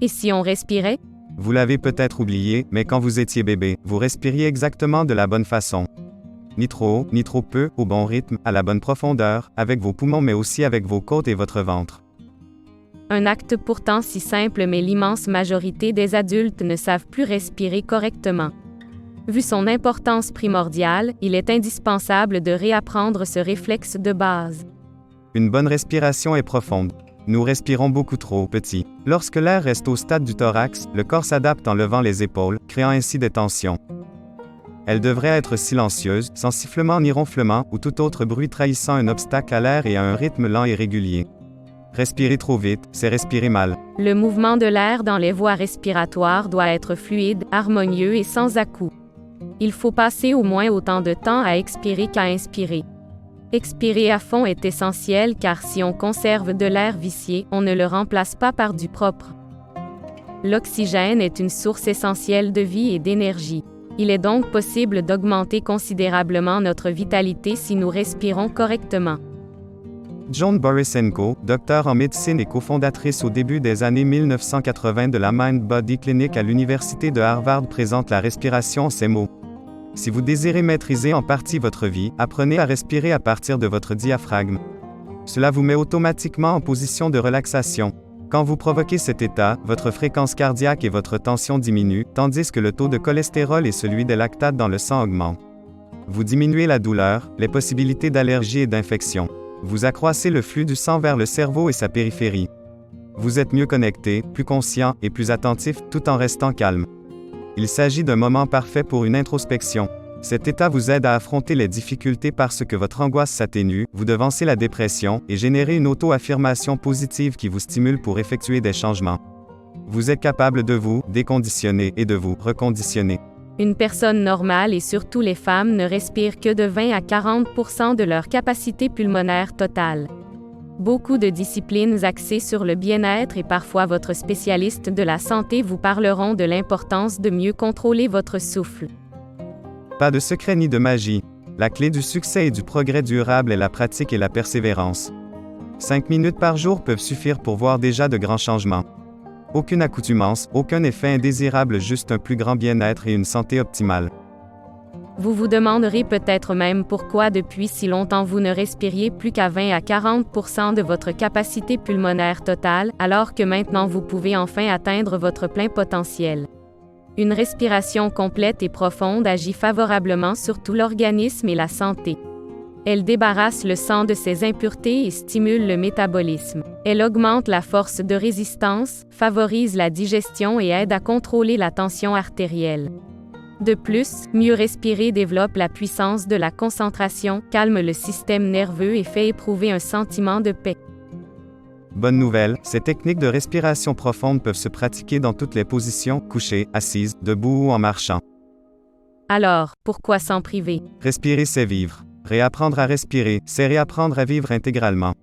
Et si on respirait? Vous l'avez peut-être oublié, mais quand vous étiez bébé, vous respiriez exactement de la bonne façon. Ni trop haut, ni trop peu, au bon rythme, à la bonne profondeur, avec vos poumons mais aussi avec vos côtes et votre ventre. Un acte pourtant si simple mais l'immense majorité des adultes ne savent plus respirer correctement. Vu son importance primordiale, il est indispensable de réapprendre ce réflexe de base. Une bonne respiration est profonde. Nous respirons beaucoup trop petit. Lorsque l'air reste au stade du thorax, le corps s'adapte en levant les épaules, créant ainsi des tensions. Elle devrait être silencieuse, sans sifflement ni ronflement, ou tout autre bruit trahissant un obstacle à l'air et à un rythme lent et régulier. Respirer trop vite, c'est respirer mal. Le mouvement de l'air dans les voies respiratoires doit être fluide, harmonieux et sans à-coups. Il faut passer au moins autant de temps à expirer qu'à inspirer. Expirer à fond est essentiel car si on conserve de l'air vicié, on ne le remplace pas par du propre. L'oxygène est une source essentielle de vie et d'énergie. Il est donc possible d'augmenter considérablement notre vitalité si nous respirons correctement. Joan Borisenko, docteur en médecine et cofondatrice au début des années 1980 de la Mind Body Clinic à l'Université de Harvard présente la respiration en ces mots. Si vous désirez maîtriser en partie votre vie, apprenez à respirer à partir de votre diaphragme. Cela vous met automatiquement en position de relaxation. Quand vous provoquez cet état, votre fréquence cardiaque et votre tension diminuent, tandis que le taux de cholestérol et celui des lactates dans le sang augmentent. Vous diminuez la douleur, les possibilités d'allergie et d'infection. Vous accroissez le flux du sang vers le cerveau et sa périphérie. Vous êtes mieux connecté, plus conscient et plus attentif, tout en restant calme. Il s'agit d'un moment parfait pour une introspection. Cet état vous aide à affronter les difficultés parce que votre angoisse s'atténue, vous devancez la dépression, et générez une auto-affirmation positive qui vous stimule pour effectuer des changements. Vous êtes capable de vous déconditionner et de vous reconditionner. Une personne normale et surtout les femmes ne respirent que de 20 à 40% de leur capacité pulmonaire totale. Beaucoup de disciplines axées sur le bien-être et parfois votre spécialiste de la santé vous parleront de l'importance de mieux contrôler votre souffle. Pas de secret ni de magie. La clé du succès et du progrès durable est la pratique et la persévérance. 5 minutes par jour peuvent suffire pour voir déjà de grands changements. Aucune accoutumance, aucun effet indésirable, juste un plus grand bien-être et une santé optimale. Vous vous demanderez peut-être même pourquoi depuis si longtemps vous ne respiriez plus qu'à 20 à 40% de votre capacité pulmonaire totale, alors que maintenant vous pouvez enfin atteindre votre plein potentiel. Une respiration complète et profonde agit favorablement sur tout l'organisme et la santé. Elle débarrasse le sang de ses impuretés et stimule le métabolisme. Elle augmente la force de résistance, favorise la digestion et aide à contrôler la tension artérielle. De plus, mieux respirer développe la puissance de la concentration, calme le système nerveux et fait éprouver un sentiment de paix. Bonne nouvelle, ces techniques de respiration profonde peuvent se pratiquer dans toutes les positions, couchée, assise, debout ou en marchant. Alors, pourquoi s'en priver? Respirer, c'est vivre. Réapprendre à respirer, c'est réapprendre à vivre intégralement.